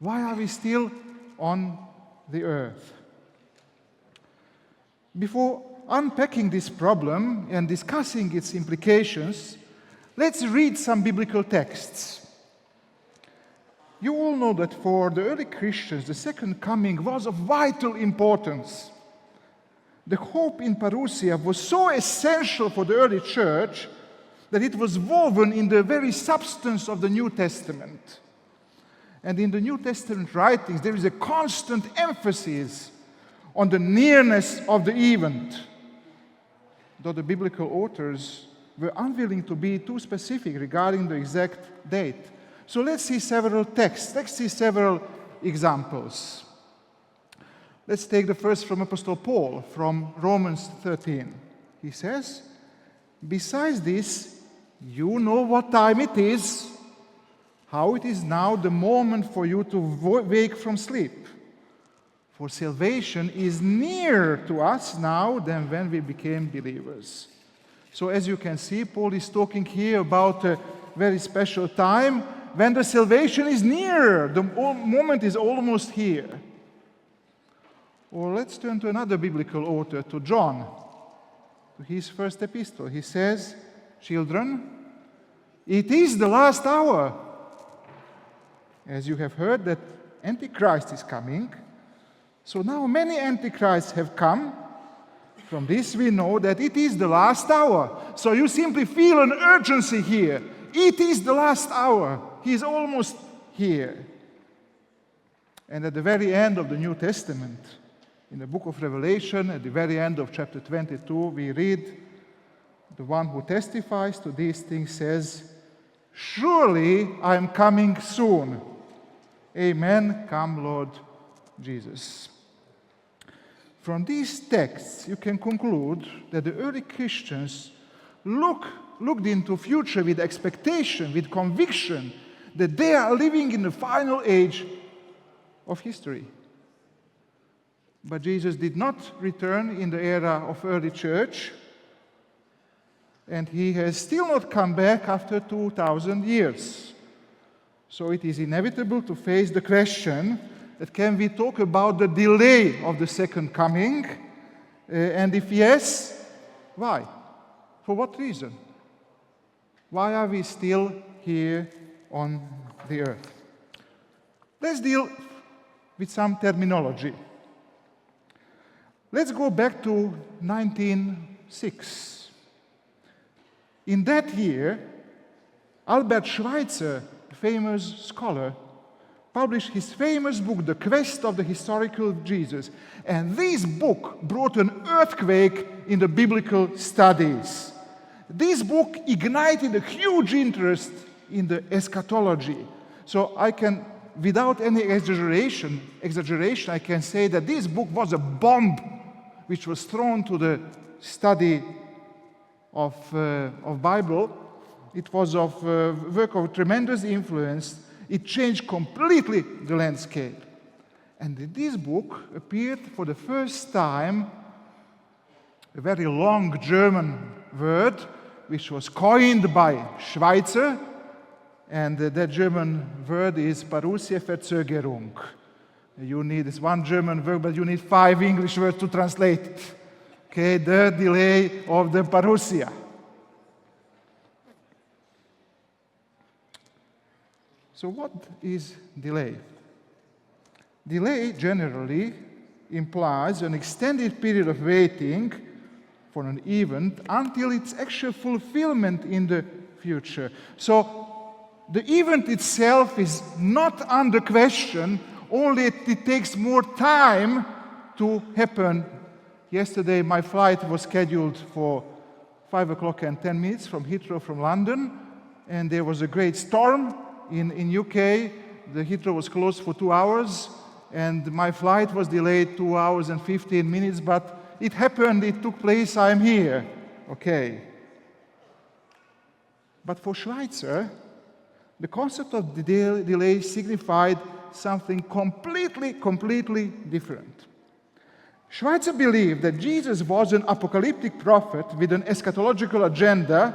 Why are we still on the earth? Before unpacking this problem and discussing its implications, let's read some biblical texts. You all know that for the early Christians, the second coming was of vital importance. The hope in Parousia was so essential for the early church that it was woven in the very substance of the New Testament. And in the New Testament writings, there is a constant emphasis on the nearness of the event, though the biblical authors were unwilling to be too specific regarding the exact date. So let's see several texts. Let's see several examples. Let's take the first from Apostle Paul, from Romans 13. He says, "Besides this, you know what time it is, how it is now the moment for you to wake from sleep. For salvation is nearer to us now than when we became believers." So as you can see, Paul is talking here about a very special time when the salvation is nearer. The moment is almost here. Or let's turn to another biblical author, to John, to his first epistle. He says, "Children, it is the last hour. As you have heard that Antichrist is coming, so now many Antichrists have come. From this we know that it is the last hour." So you simply feel an urgency here. It is the last hour. He is almost here. And at the very end of the New Testament, in the book of Revelation, at the very end of chapter 22, we read, "The one who testifies to these things says, 'Surely I am coming soon. Amen. Come, Lord Jesus.'" From these texts, you can conclude that the early Christians looked into future with expectation, with conviction, that they are living in the final age of history. But Jesus did not return in the era of early church, and he has still not come back after 2,000 years. So it is inevitable to face the question that can we talk about the delay of the second coming? And if yes, why? For what reason? Why are we still here on the earth? Let's deal with some terminology. Let's go back to 1906. In that year, Albert Schweitzer, a famous scholar, published his famous book, The Quest of the Historical Jesus. And this book brought an earthquake in the biblical studies. This book ignited a huge interest in the eschatology. So I can, without any exaggeration, I can say that this book was a bomb which was thrown to the study of Bible. It was of work of tremendous influence. It changed completely the landscape. And in this book appeared for the first time a very long German word which was coined by Schweitzer, and that German word is Parousia Verzögerung. You need this one German word, but you need 5 English words to translate it. Okay, the delay of the Parousia. So what is delay? Delay generally implies an extended period of waiting for an event until its actual fulfillment in the future. So the event itself is not under question, only it takes more time to happen. Yesterday my flight was scheduled for 5 o'clock and 10 minutes from Heathrow from London, and there was a great storm in UK. The Heathrow was closed for 2 hours, and my flight was delayed 2 hours and 15 minutes, but it happened, it took place, I'm here. Okay. But for Schweitzer, the concept of the delay signified something completely different. Schweitzer believed that Jesus was an apocalyptic prophet with an eschatological agenda,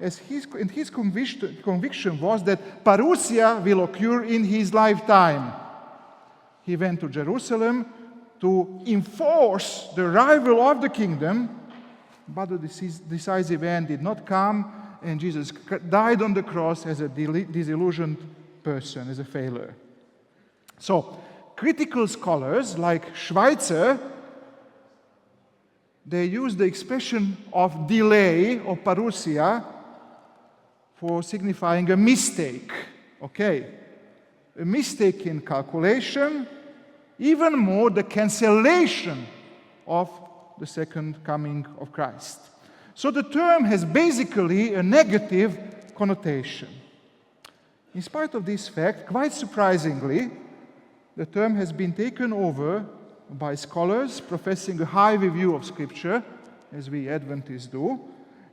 and his conviction was that Parousia will occur in his lifetime. He went to Jerusalem to enforce the arrival of the kingdom, but the decisive end did not come, and Jesus died on the cross as a disillusioned person, as a failure. So, critical scholars like Schweitzer, they use the expression of delay, of parousia, for signifying a mistake. Okay, a mistake in calculation, even more the cancellation of the second coming of Christ. So the term has basically a negative connotation. In spite of this fact, quite surprisingly, the term has been taken over by scholars professing a high view of Scripture, as we Adventists do.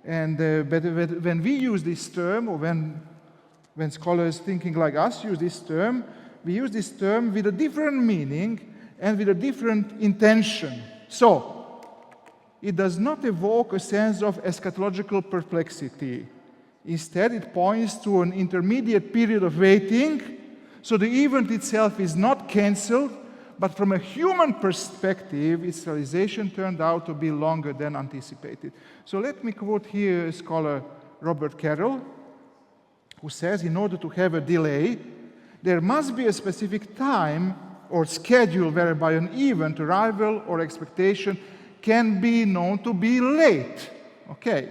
And but when we use this term, or when scholars thinking like us use this term, we use this term with a different meaning and with a different intention. So, it does not evoke a sense of eschatological perplexity. Instead, it points to an intermediate period of waiting, so the event itself is not cancelled, but from a human perspective, its realization turned out to be longer than anticipated. So let me quote here scholar Robert Carroll, who says, in order to have a delay, there must be a specific time or schedule whereby an event, arrival, or expectation can be known to be late. Okay.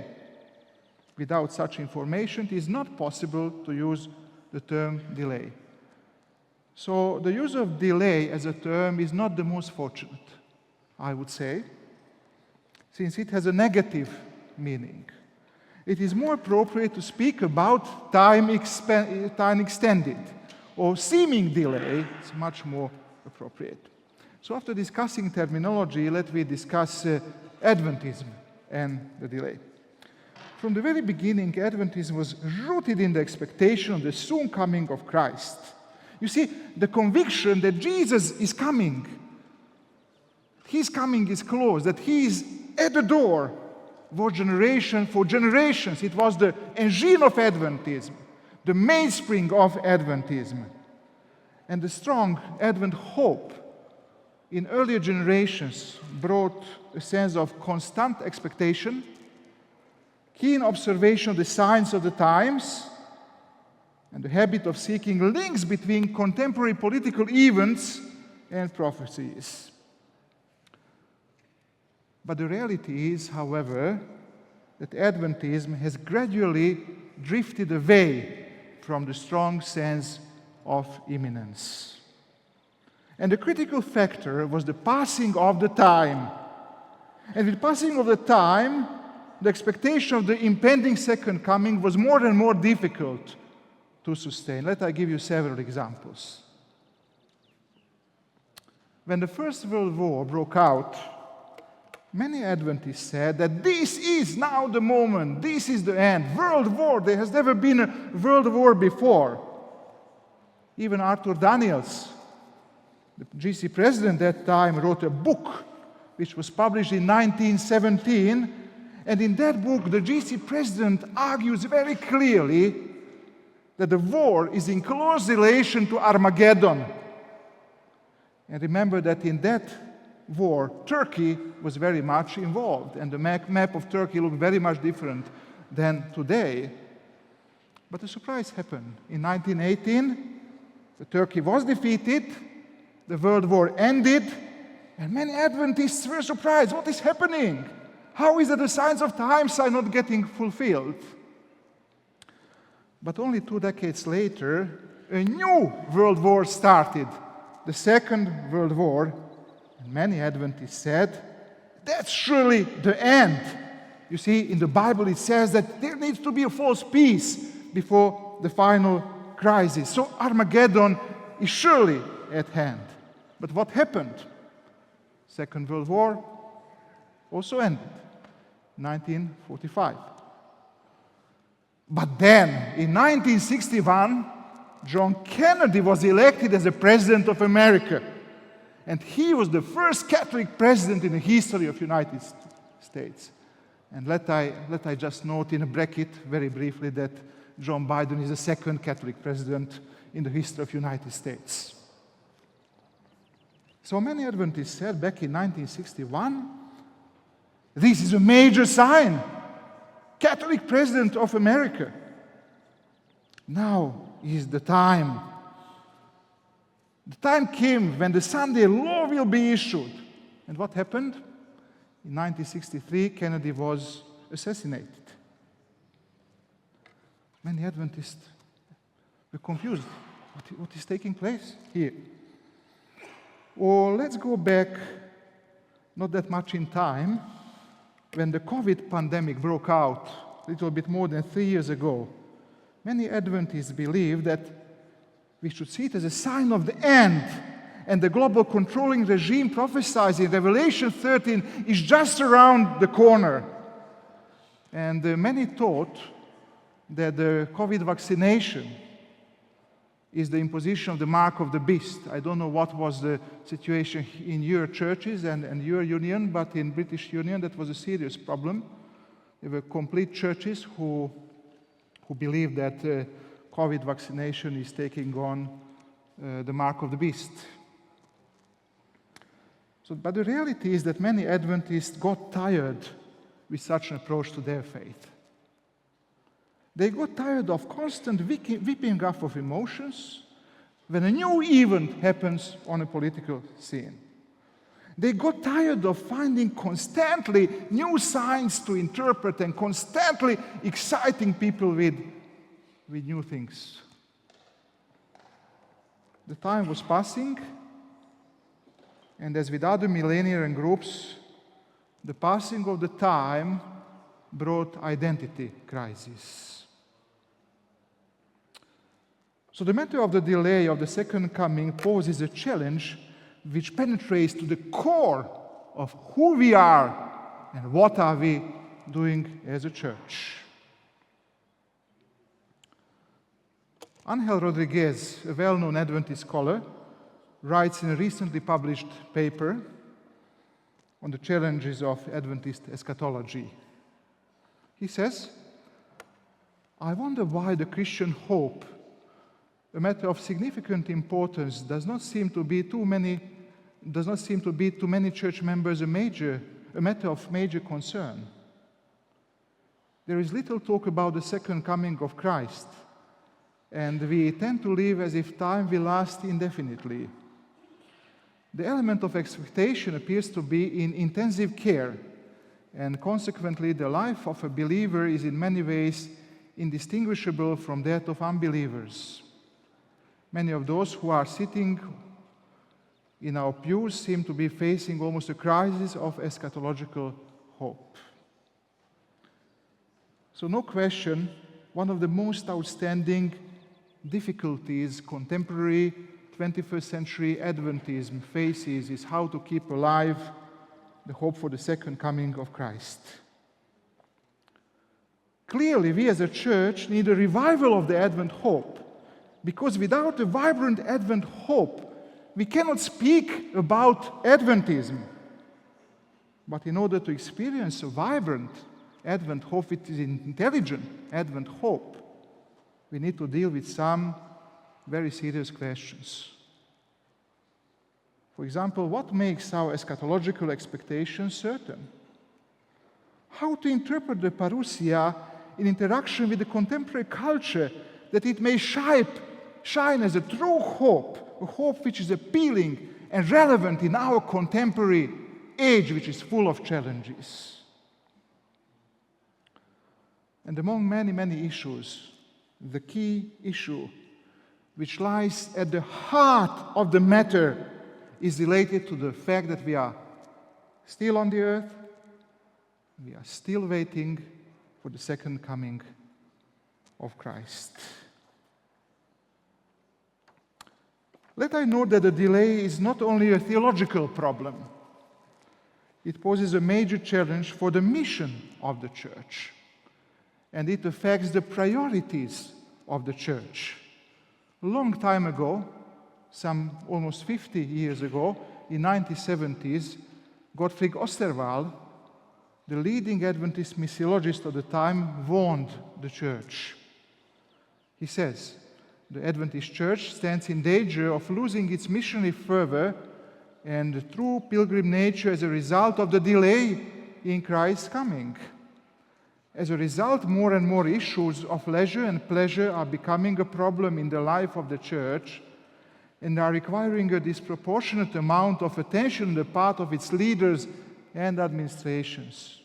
Without such information, it is not possible to use the term delay. So the use of delay as a term is not the most fortunate, I would say, since it has a negative meaning. It is more appropriate to speak about time extended, or seeming delay. It's much more appropriate. So after discussing terminology, let me discuss Adventism and the delay. From the very beginning, Adventism was rooted in the expectation of the soon coming of Christ. You see, the conviction that Jesus is coming, his coming is close, that he is at the door for generations. It was the engine of Adventism, the mainspring of Adventism. And the strong Advent hope in earlier generations brought a sense of constant expectation, keen observation of the signs of the times, and the habit of seeking links between contemporary political events and prophecies. But the reality is, however, that Adventism has gradually drifted away from the strong sense of imminence. And the critical factor was the passing of the time. And with the passing of the time, the expectation of the impending second coming was more and more difficult to sustain. Let me give you several examples. When the First World War broke out, many Adventists said that this is now the moment, this is the end. World War, there has never been a world war before. Even Arthur Daniels, the GC president at that time, wrote a book which was published in 1917, and in that book the GC president argues very clearly that the war is in close relation to Armageddon. And remember that in that war, Turkey was very much involved, and the map of Turkey looked very much different than today. But a surprise happened. In 1918, Turkey was defeated, the World War ended, and many Adventists were surprised. What is happening? How is it the signs of times are not getting fulfilled? But only 2 decades later, a new world war started, the Second World War. And many Adventists said, that's surely the end. You see, in the Bible it says that there needs to be a false peace before the final crisis. So Armageddon is surely at hand. But what happened? Second World War also ended, 1945. But then, in 1961, John Kennedy was elected as the President of America. And he was the first Catholic president in the history of the United States. And let I just note in a bracket very briefly that John Biden is the second Catholic president in the history of the United States. So many Adventists said back in 1961, this is a major sign. Catholic president of America. Now is the time. The time came when the Sunday law will be issued. And what happened? In 1963, Kennedy was assassinated. Many Adventists were confused. What is taking place here? Or let's go back not that much in time, when the COVID pandemic broke out a little bit more than 3 years ago. Many Adventists believe that we should see it as a sign of the end, and the global controlling regime prophesied in Revelation 13 is just around the corner. And many thought that the COVID vaccination is the imposition of the mark of the beast. I don't know what was the situation in your churches and your union, but in British Union that was a serious problem. There were complete churches who believed that COVID vaccination is taking on the mark of the beast. But the reality is that many Adventists got tired with such an approach to their faith. They got tired of constant whipping up of emotions when a new event happens on a political scene. They got tired of finding constantly new signs to interpret and constantly exciting people with new things. The time was passing, and as with other millennial groups, the passing of the time brought identity crisis. So the matter of the delay of the second coming poses a challenge which penetrates to the core of who we are and what are we doing as a church. Angel Rodriguez, a well-known Adventist scholar, writes in a recently published paper on the challenges of Adventist eschatology. He says, I wonder why the Christian hope, a matter of significant importance, does not seem to be to many church members a matter of major concern. There is little talk about the second coming of Christ, and we tend to live as if time will last indefinitely. The element of expectation appears to be in intensive care, and consequently the life of a believer is in many ways indistinguishable from that of unbelievers. Many of those who are sitting in our pews seem to be facing almost a crisis of eschatological hope. So no question, one of the most outstanding difficulties contemporary 21st century Adventism faces is how to keep alive the hope for the second coming of Christ. Clearly, we as a church need a revival of the Advent hope, because without a vibrant Advent hope, we cannot speak about Adventism. But in order to experience a vibrant Advent hope, it is an intelligent Advent hope, we need to deal with some very serious questions. For example, what makes our eschatological expectations certain? How to interpret the Parousia in interaction with the contemporary culture, that it may shine as a true hope, a hope which is appealing and relevant in our contemporary age, which is full of challenges. And among many, many issues, the key issue which lies at the heart of the matter is related to the fact that we are still on the earth, we are still waiting for the second coming of Christ. Let I note that the delay is not only a theological problem, it poses a major challenge for the mission of the church, and it affects the priorities of the church. A long time ago, some almost 50 years ago, in 1970s, Gottfried Osterwald the leading Adventist missiologist of the time, warned the church. He says, the Adventist church stands in danger of losing its missionary fervor and true pilgrim nature as a result of the delay in Christ's coming. As a result, more and more issues of leisure and pleasure are becoming a problem in the life of the church and are requiring a disproportionate amount of attention on the part of its leaders and administrators.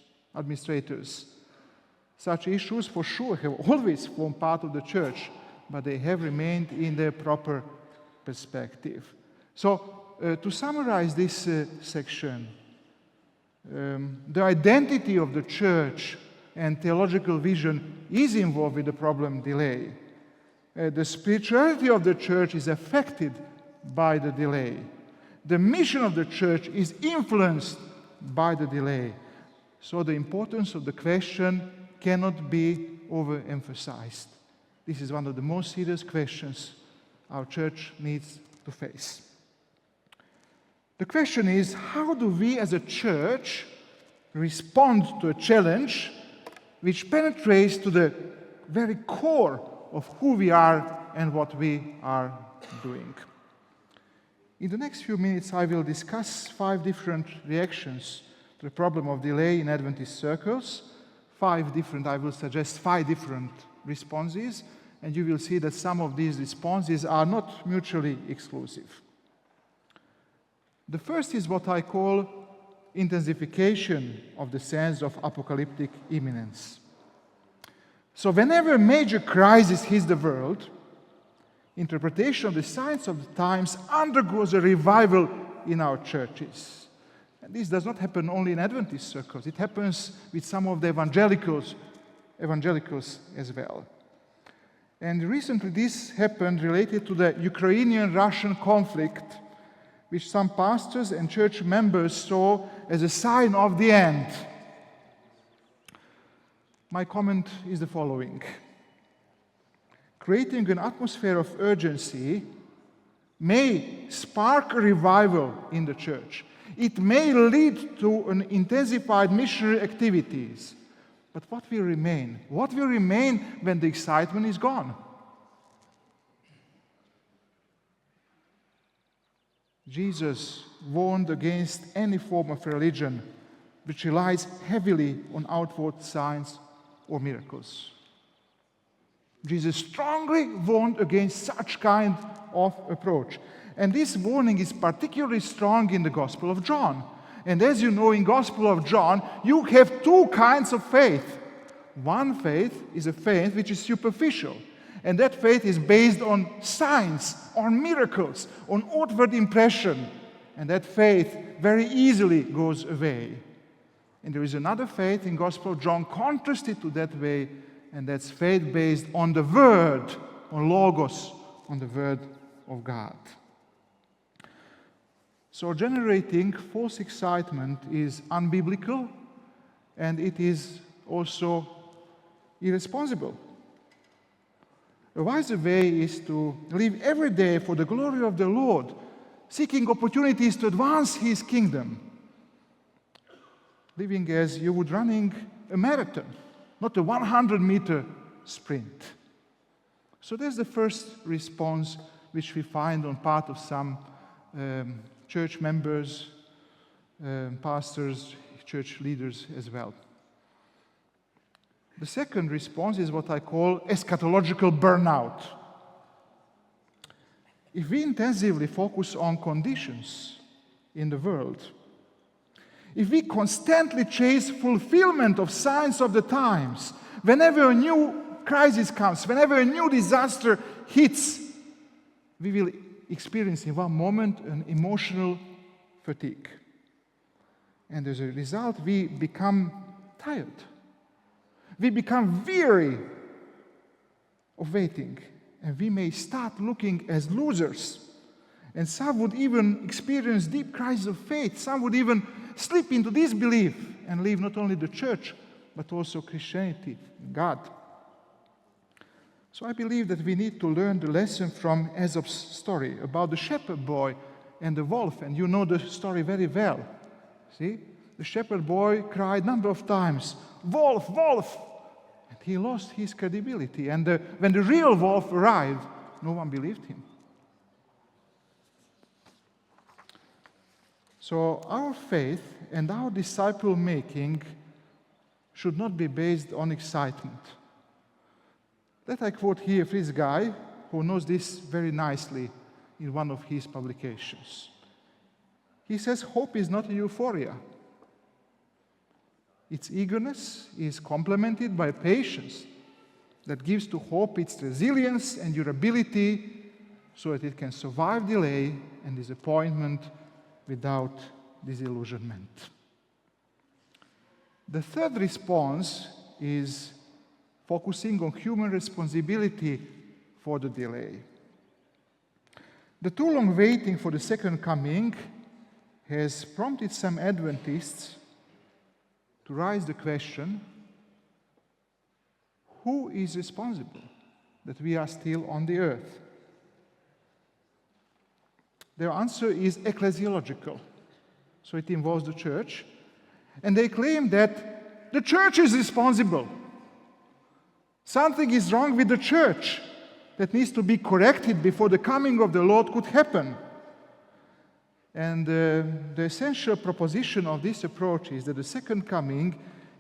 Such issues for sure have always formed part of the church, but they have remained in their proper perspective. So, to summarize this section, the identity of the church and theological vision is involved with the problem delay. The spirituality of the church is affected by the delay. The mission of the church is influenced by the delay. So the importance of the question cannot be overemphasized. This is one of the most serious questions our church needs to face. The question is, how do we as a church respond to a challenge which penetrates to the very core of who we are and what we are doing? In the next few minutes, I will discuss 5 different reactions to the problem of delay in Adventist circles. I will suggest 5 different responses, and you will see that some of these responses are not mutually exclusive. The first is what I call intensification of the sense of apocalyptic imminence. So whenever a major crisis hits the world, interpretation of the signs of the times undergoes a revival in our churches. And this does not happen only in Adventist circles. It happens with some of the evangelicals as well. And recently this happened related to the Ukrainian-Russian conflict, which some pastors and church members saw as a sign of the end. My comment is the following. Creating an atmosphere of urgency may spark a revival in the church. It may lead to an intensified missionary activities. But what will remain? What will remain when the excitement is gone? Jesus warned against any form of religion which relies heavily on outward signs or miracles. Jesus strongly warned against such kind of approach. And this warning is particularly strong in the Gospel of John. And as you know, in Gospel of John, you have 2 kinds of faith. One faith is a faith which is superficial. And that faith is based on signs, on miracles, on outward impression. And that faith very easily goes away. And there is another faith in Gospel of John contrasted to that way, and that's faith based on the Word, on Logos, on the Word of God. So generating false excitement is unbiblical, and it is also irresponsible. A wiser way is to live every day for the glory of the Lord, seeking opportunities to advance His kingdom. Living as you would running a marathon, not a 100-meter sprint. So that's the first response which we find on part of some church members, pastors, church leaders as well. The second response is what I call eschatological burnout. If we intensively focus on conditions in the world, if we constantly chase fulfillment of signs of the times, whenever a new crisis comes, whenever a new disaster hits, we will experience in one moment an emotional fatigue. And as a result, we become tired. We become weary of waiting, and we may start looking as losers. And some would even experience deep crises of faith. Some would even slip into disbelief and leave not only the church, but also Christianity, God. So I believe that we need to learn the lesson from Aesop's story about the shepherd boy and the wolf, and you know the story very well. See? The The shepherd boy cried a number of times, "Wolf, wolf!" And he lost his credibility. And when the real wolf arrived, no one believed him. So our faith and our disciple-making should not be based on excitement. Let I quote here this guy who knows this very nicely in one of his publications. He says, hope is not a euphoria. Its eagerness is complemented by patience that gives to hope its resilience and durability so that it can survive delay and disappointment without disillusionment. The third response is focusing on human responsibility for the delay. The too long waiting for the second coming has prompted some Adventists to raise the question, who is responsible that we are still on the earth? Their answer is ecclesiological, so it involves the church, and they claim that the church is responsible. Something is wrong with the church that needs to be corrected before the coming of the Lord could happen. And the essential proposition of this approach is that the second coming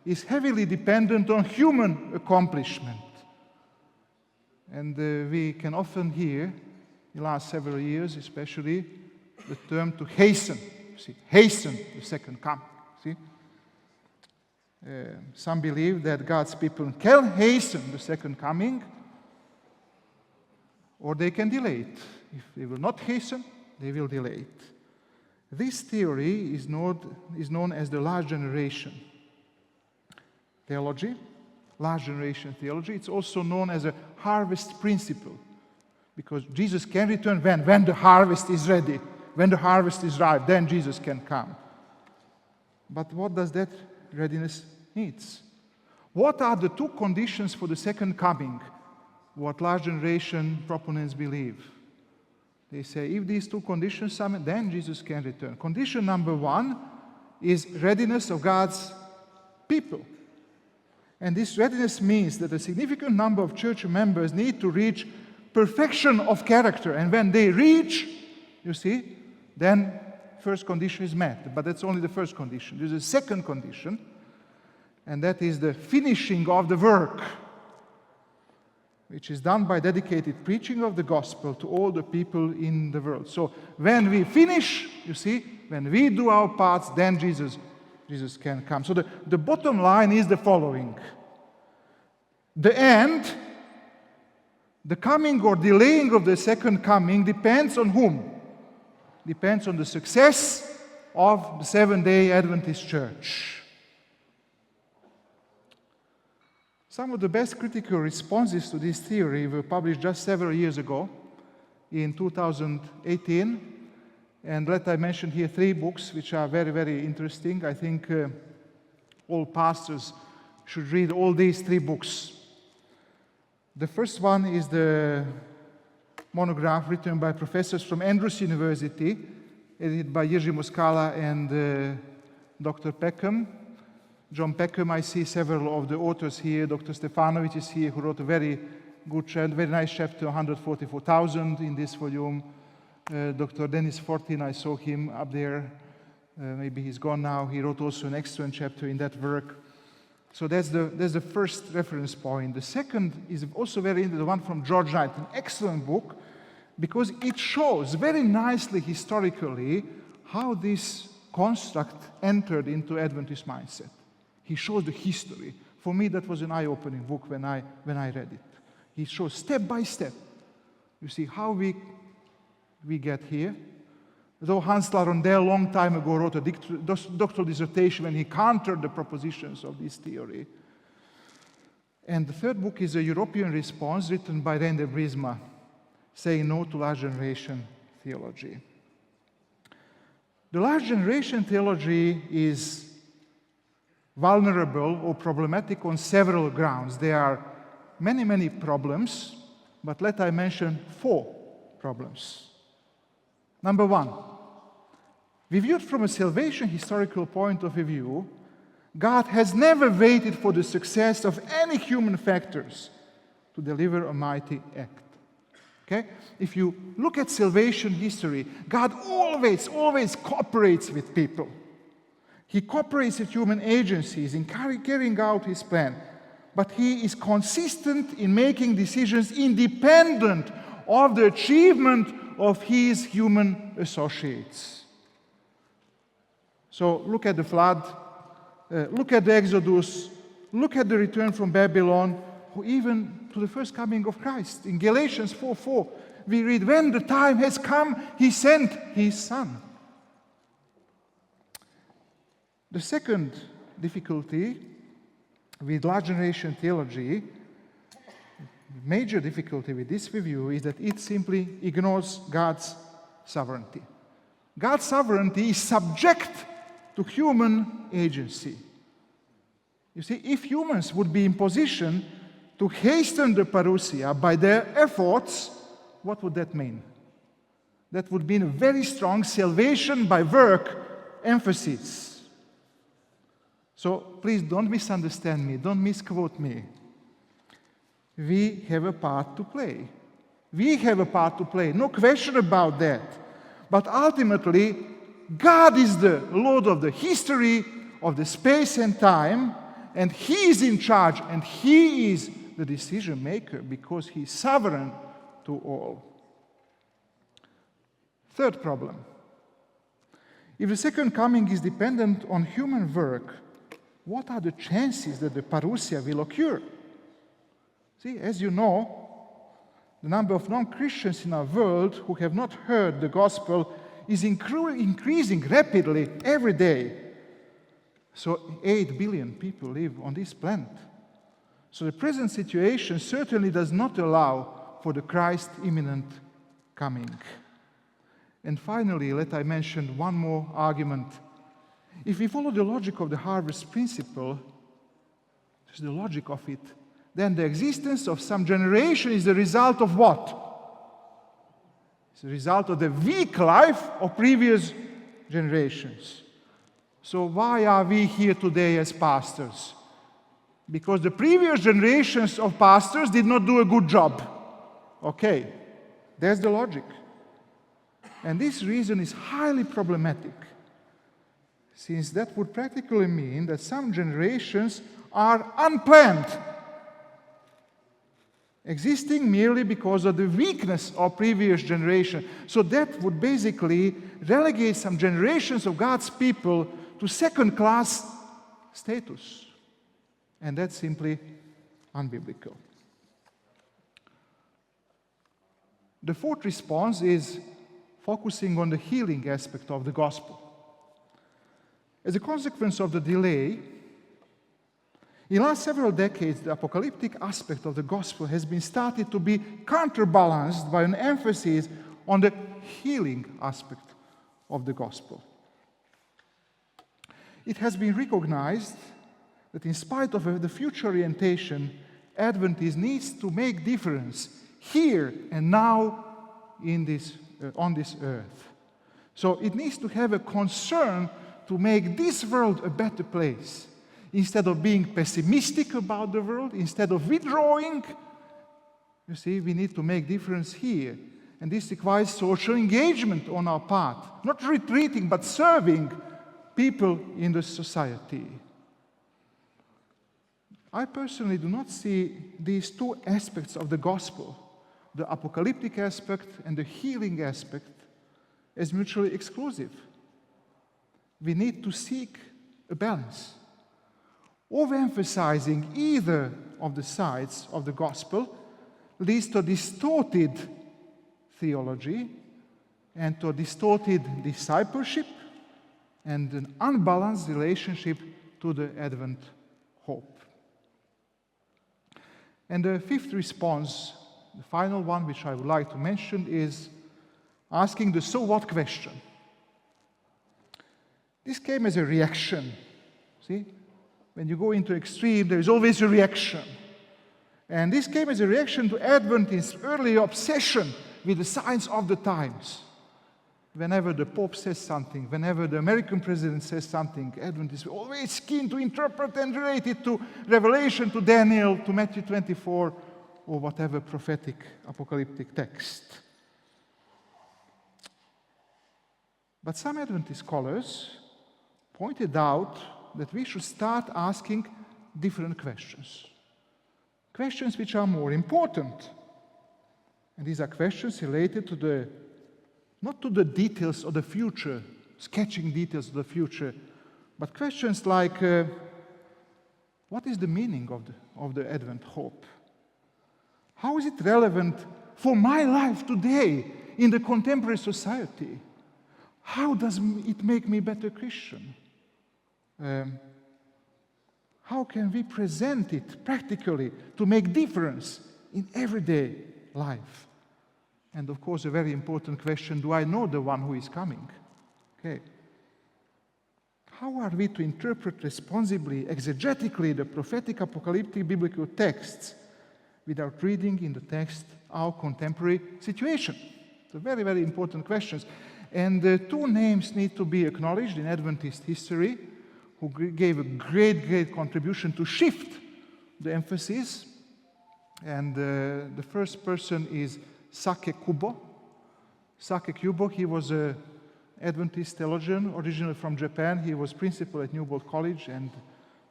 is heavily dependent on human accomplishment. And we can often hear, in the last several years especially, the term to hasten. See, hasten the second coming. See? Some believe that God's people can hasten the second coming, or they can delay it. If they will not hasten, they will delay it. This theory is known as the last generation theology, last generation theology. It's also known as a harvest principle, because Jesus can return when the harvest is ready, when the harvest is ripe, then Jesus can come. But what does that readiness needs? What are the two conditions for the second coming? What last generation proponents believe. They say if these two conditions summit, then Jesus can return. Condition number one is readiness of God's people. And this readiness means that a significant number of church members need to reach perfection of character. And when they reach, you see, then first condition is met. But that's only the first condition. There's a second condition, and that is the finishing of the work, which is done by dedicated preaching of the gospel to all the people in the world. So when we finish, you see, when we do our parts, then Jesus can come. So the bottom line is the following. The end, the coming or delaying of the second coming depends on whom? Depends on the success of the Seventh-day Adventist Church. Some of the best critical responses to this theory were published just several years ago, in 2018. And let I mention here 3 books which are very, very interesting. I think all pastors should read all these 3 books. The first one is the monograph written by professors from Andrews University, edited by Jerzy Moskala and Dr. Peckham. John Peckham, I see several of the authors here. Dr. Stefanovic is here, who wrote a very good, very nice chapter, 144,000 in this volume. Dr. Dennis Fortin, I saw him up there. Maybe he's gone now. He wrote also an excellent chapter in that work. So that's the first reference point. The second is also very interesting, the one from George Knight, an excellent book, because it shows very nicely historically how this construct entered into Adventist mindset. He shows the history. For me, that was an eye-opening book when I read it. He shows step by step, you see, how we get here. Though Hans Larondel, a long time ago, wrote a doctoral dissertation when he countered the propositions of this theory. And the third book is a European response written by Rende Brisma, saying no to last generation theology. The last generation theology is vulnerable or problematic on several grounds. There are many, many problems, but let I mention 4 problems. Number 1, Viewed from a salvation historical point of view, God has never waited for the success of any human factors to deliver a mighty act. Okay? If you look at salvation history, God always cooperates with people. He cooperates with human agencies in carrying out his plan. But he is consistent in making decisions independent of the achievement of his human associates. So look at the flood, look at the Exodus, look at the return from Babylon, or even to the first coming of Christ. In Galatians 4:4, we read, when the time has come, he sent his Son. The second difficulty with large generation theology, major difficulty with this review, is that it simply ignores God's sovereignty. God's sovereignty is subject to human agency. You see, if humans would be in position to hasten the parousia by their efforts, what would that mean? That would mean a very strong salvation by work emphasis. So please don't misunderstand me, don't misquote me. We have a part to play. We have a part to play, no question about that. But ultimately, God is the Lord of the history, of the space and time, and he is in charge, and he is the decision maker because he is sovereign to all. Third problem. If the second coming is dependent on human work, what are the chances that the parousia will occur? See, as you know, the number of non-Christians in our world who have not heard the gospel is increasing rapidly every day. So 8 billion people live on this planet. So the present situation certainly does not allow for the Christ imminent coming. And finally, let I mention one more argument. If we follow the logic of the harvest principle, just the logic of it, then the existence of some generation is the result of what? It's the result of the weak life of previous generations. So why are we here today as pastors? Because the previous generations of pastors did not do a good job. Okay, that's the logic. And this reason is highly problematic, since that would practically mean that some generations are unplanned, existing merely because of the weakness of previous generation. So that would basically relegate some generations of God's people to second-class status. And that's simply unbiblical. The fourth response is focusing on the healing aspect of the gospel. As a consequence of the delay, in the last several decades, the apocalyptic aspect of the gospel has been started to be counterbalanced by an emphasis on the healing aspect of the gospel. It has been recognized that in spite of the future orientation, Adventism needs to make difference here and now on this earth. So it needs to have a concern to make this world a better place. Instead of being pessimistic about the world, instead of withdrawing, you see, we need to make difference here. And this requires social engagement on our part. Not retreating, but serving people in the society. I personally do not see these two aspects of the gospel, the apocalyptic aspect and the healing aspect, as mutually exclusive. We need to seek a balance. Overemphasizing either of the sides of the gospel leads to distorted theology and to distorted discipleship and an unbalanced relationship to the Advent hope. And the fifth response, the final one which I would like to mention, is asking the so what question. This came as a reaction. See? When you go into extreme, there is always a reaction. And this came as a reaction to Adventists' early obsession with the signs of the times. Whenever the Pope says something, whenever the American president says something, Adventists are always keen to interpret and relate it to Revelation, to Daniel, to Matthew 24, or whatever prophetic, apocalyptic text. But some Adventist scholars pointed out that we should start asking different questions. Questions which are more important. And these are questions related to not to the details of the future, sketching details of the future, but questions like, what is the meaning of the Advent hope? How is it relevant for my life today in the contemporary society? How does it make me a better Christian? How can we present it practically to make difference in everyday life? And of course, a very important question, do I know the one who is coming? Okay. How are we to interpret responsibly, exegetically, the prophetic apocalyptic biblical texts without reading in the text our contemporary situation? It's a very, very important question. And two names need to be acknowledged in Adventist history who gave a great, great contribution to shift the emphasis. And the first person is Sake Kubo. Sake Kubo, he was an Adventist theologian, originally from Japan. He was principal at Newbold College and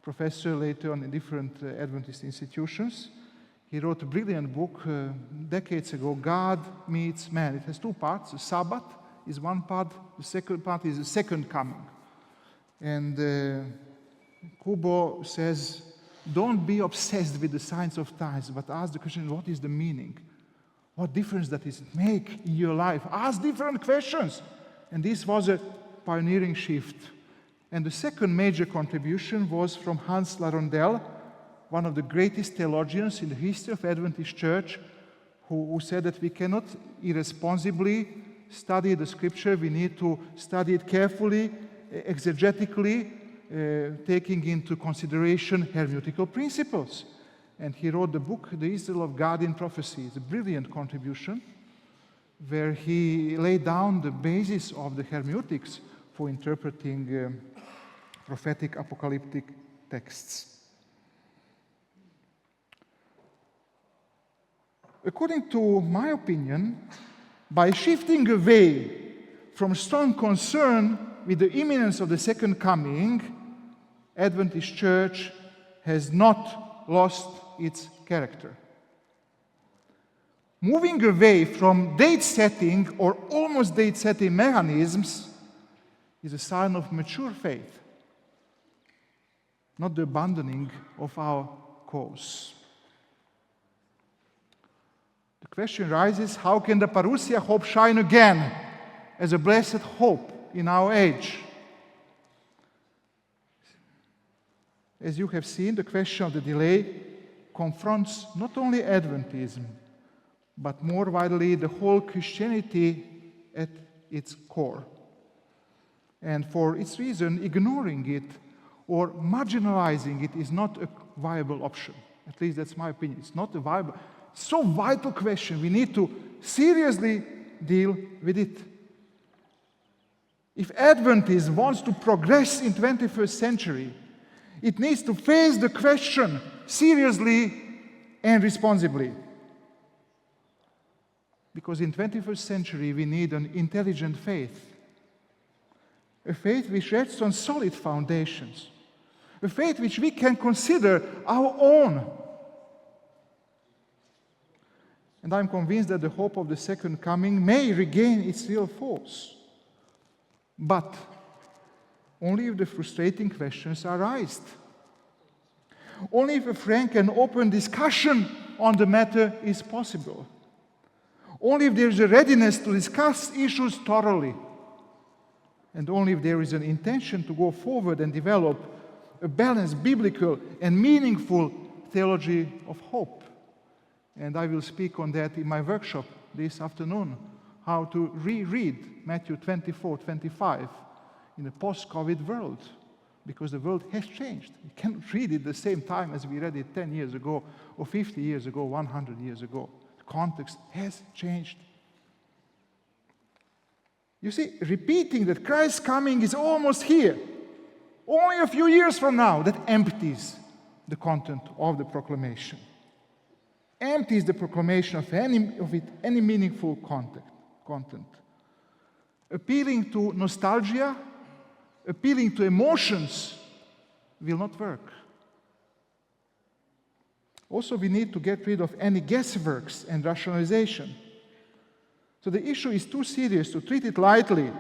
professor later on in different Adventist institutions. He wrote a brilliant book decades ago, God Meets Man. It has two parts. The Sabbath is one part. The second part is the second coming. And Kubo says, don't be obsessed with the signs of times, but ask the question, what is the meaning? What difference does it make in your life? Ask different questions. And this was a pioneering shift. And the second major contribution was from Hans Larondel, one of the greatest theologians in the history of Adventist Church, who said that we cannot irresponsibly study the Scripture. We need to study it carefully, exegetically, taking into consideration hermeneutical principles. And he wrote the book, The Israel of God in Prophecy. It's a brilliant contribution where he laid down the basis of the hermeneutics for interpreting prophetic apocalyptic texts. According to my opinion, by shifting away from strong concern with the imminence of the second coming, Adventist Church has not lost its character. Moving away from date-setting or almost date-setting mechanisms is a sign of mature faith, not the abandoning of our cause. The question rises, how can the Parousia hope shine again as a blessed hope in our age? As you have seen, the question of the delay confronts not only Adventism, but more widely the whole Christianity at its core. And for its reason, ignoring it or marginalizing it is not a viable option. At least that's my opinion. It's not a viable, so vital question. We need to seriously deal with it. If Adventism wants to progress in 21st century, it needs to face the question seriously and responsibly. Because in 21st century, we need an intelligent faith. A faith which rests on solid foundations. A faith which we can consider our own. And I'm convinced that the hope of the second coming may regain its real force. But only if the frustrating questions are raised. Only if a frank and open discussion on the matter is possible. Only if there is a readiness to discuss issues thoroughly. And only if there is an intention to go forward and develop a balanced, biblical, and meaningful theology of hope. And I will speak on that in my workshop this afternoon, how to reread Matthew 24-25 in a post-COVID world, because the world has changed. We cannot read it the same time as we read it 10 years ago, or 50 years ago, 100 years ago. The context has changed. You see, repeating that Christ's coming is almost here, only a few years from now, that empties the content of the proclamation. Empties the proclamation of any meaningful content. Appealing to nostalgia, appealing to emotions will not work. Also, we need to get rid of any guessworks and rationalization. So the issue is too serious to treat it lightly.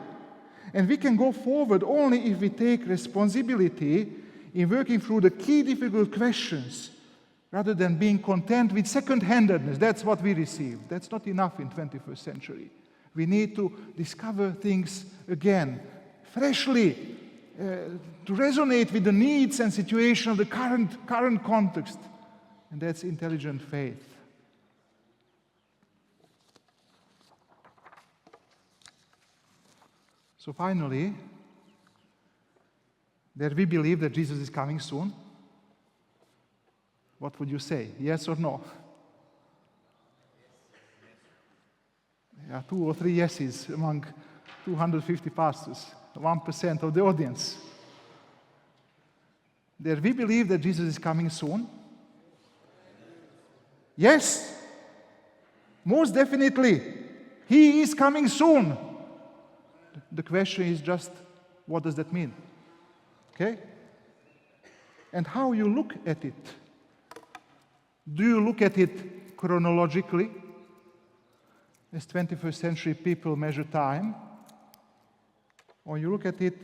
And we can go forward only if we take responsibility in working through the key difficult questions rather than being content with second-handedness. That's what we receive. That's not enough in 21st century. We need to discover things again, freshly, to resonate with the needs and situation of the current context. And that's intelligent faith. So finally, that we believe that Jesus is coming soon. What would you say? Yes or no? Yeah, 2 or 3 yeses among 250 pastors, 1% of the audience. That we believe that Jesus is coming soon. Yes, most definitely, He is coming soon. The question is just, what does that mean? Okay? And how you look at it. Do you look at it chronologically, as 21st century people measure time? Or you look at it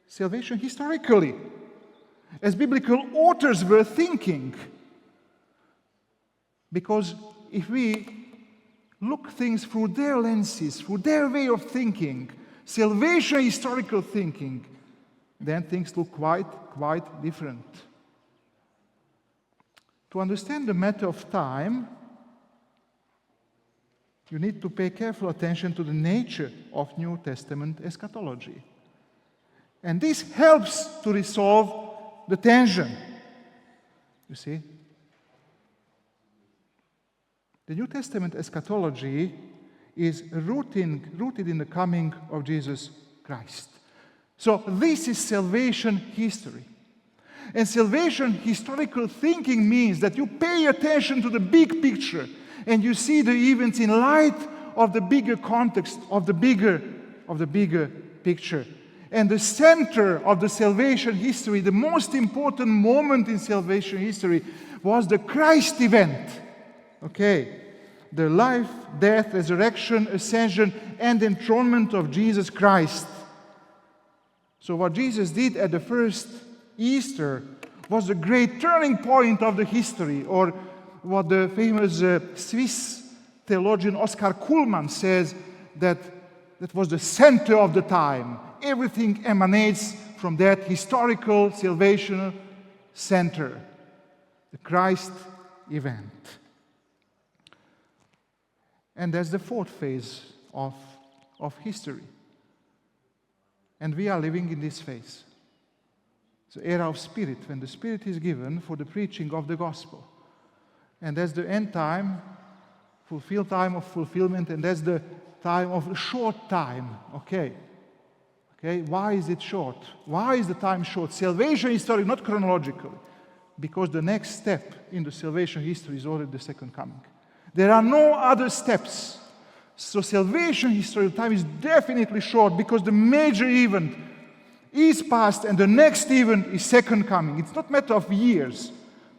salvation historically, as biblical authors were thinking? Because if we look things through their lenses, through their way of thinking, salvation historical thinking, then things look quite different. To understand the matter of time, you need to pay careful attention to the nature of New Testament eschatology. And this helps to resolve the tension. You see? The New Testament eschatology is rooted in the coming of Jesus Christ. So this is salvation history. And salvation historical thinking means that you pay attention to the big picture and you see the events in light of the bigger context, of the bigger picture. And the center of the salvation history, the most important moment in salvation history, was the Christ event. Okay? The life, death, resurrection, ascension, and enthronement of Jesus Christ. So what Jesus did at the first Easter was the great turning point of the history, or what the famous Swiss theologian Oskar Kuhlmann says, that was the center of the time. Everything emanates from that historical salvation center, the Christ event. And that's the fourth phase of history. And we are living in this phase. It's the era of Spirit, when the Spirit is given for the preaching of the gospel. And that's the end time, time of fulfillment, and that's the time of short time. Okay, why is it short? Why is the time short? Salvation history, not chronologically. Because the next step in the salvation history is already the second coming. There are no other steps. So salvation history time is definitely short because the major event is past and the next event is second coming. It's not a matter of years,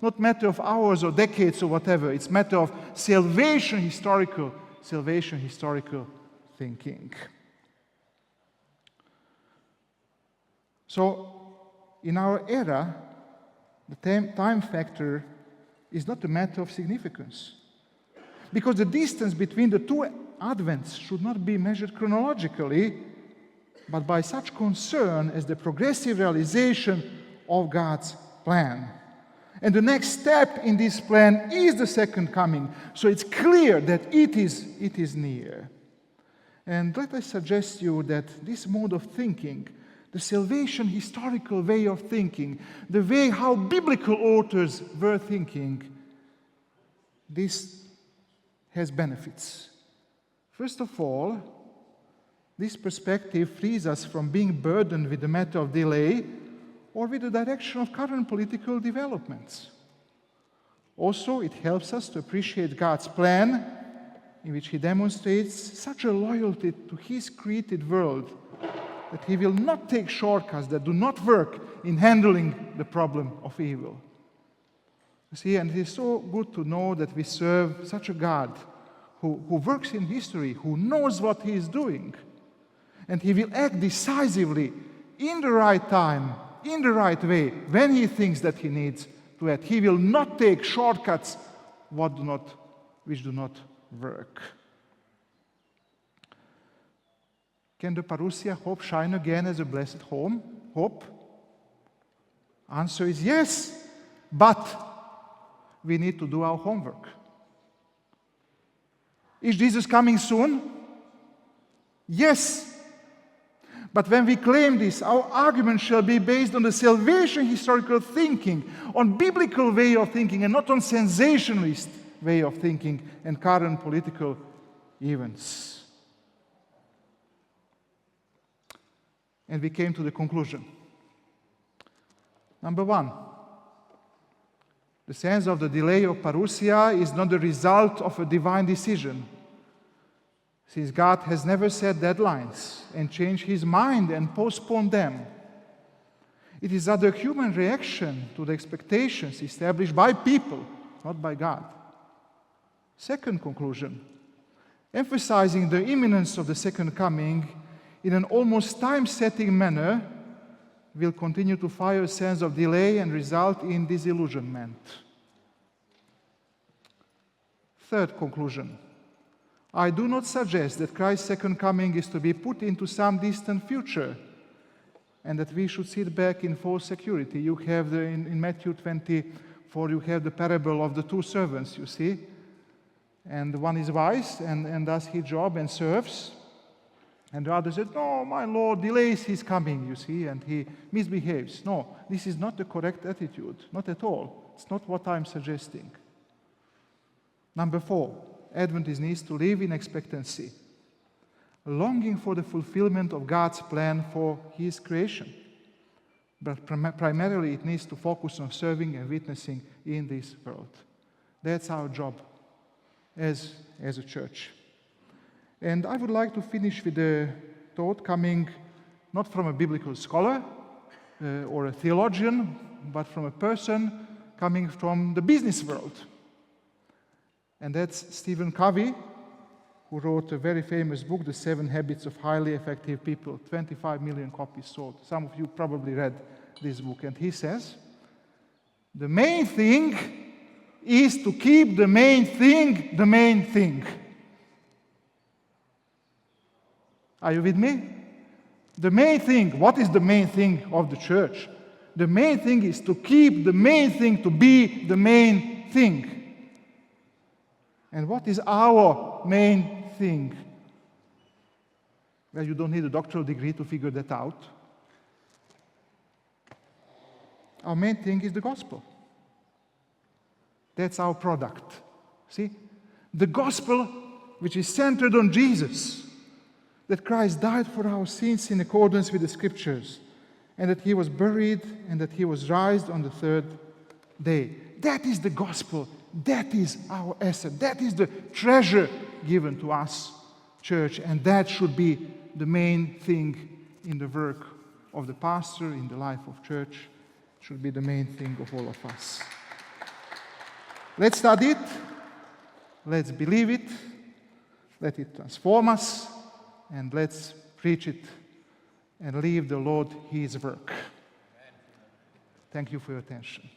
not a matter of hours or decades or whatever. It's a matter of salvation historical thinking. So in our era, the time factor is not a matter of significance. Because the distance between the two advents should not be measured chronologically, but by such concern as the progressive realization of God's plan. And the next step in this plan is the second coming. So it's clear that it is near. And let us suggest you that this mode of thinking, the salvation historical way of thinking, the way how biblical authors were thinking, this has benefits. First of all, This perspective frees us from being burdened with the matter of delay or with the direction of current political developments. Also, it helps us to appreciate God's plan, in which He demonstrates such a loyalty to His created world that He will not take shortcuts that do not work in handling the problem of evil. You see, and it is so good to know that we serve such a God who works in history, who knows what He is doing, and He will act decisively in the right time, in the right way, when He thinks that He needs to act. He will not take shortcuts which do not work. Can the Parousia hope shine again as a blessed hope? Answer is yes, but we need to do our homework. Is Jesus coming soon? Yes. But when we claim this, our argument shall be based on the salvation historical thinking, on biblical way of thinking, and not on sensationalist way of thinking and current political events. And we came to the conclusion. Number one, the sense of the delay of Parousia is not the result of a divine decision, since God has never set deadlines and changed His mind and postponed them. It is rather a human reaction to the expectations established by people, not by God. Second conclusion, emphasizing the imminence of the second coming in an almost time-setting manner will continue to fire a sense of delay and result in disillusionment. Third conclusion, I do not suggest that Christ's second coming is to be put into some distant future and that we should sit back in false security. You have in Matthew 24, you have the parable of the two servants, you see. And one is wise and does his job and serves. And the other said, no, my Lord delays his coming, you see, and he misbehaves. No, this is not the correct attitude, not at all. It's not what I'm suggesting. Number 4, Adventists needs to live in expectancy, longing for the fulfillment of God's plan for His creation. But primarily it needs to focus on serving and witnessing in this world. That's our job as a church. And I would like to finish with a thought coming not from a biblical scholar or a theologian, but from a person coming from the business world. And that's Stephen Covey, who wrote a very famous book, The 7 Habits of Highly Effective People. 25 million copies sold. Some of you probably read this book. And he says, the main thing is to keep the main thing the main thing. Are you with me? The main thing, what is the main thing of the church? The main thing is to keep the main thing to be the main thing. And what is our main thing? Well, you don't need a doctoral degree to figure that out. Our main thing is the gospel. That's our product. See? The gospel which is centered on Jesus. That Christ died for our sins in accordance with the Scriptures, and that He was buried, and that He was raised on the third day. That is the gospel. That is our asset. That is the treasure given to us, church, and that should be the main thing in the work of the pastor, in the life of church. It should be the main thing of all of us. Let's study it. Let's believe it. Let it transform us. And let's preach it and leave the Lord His work. Thank you for your attention.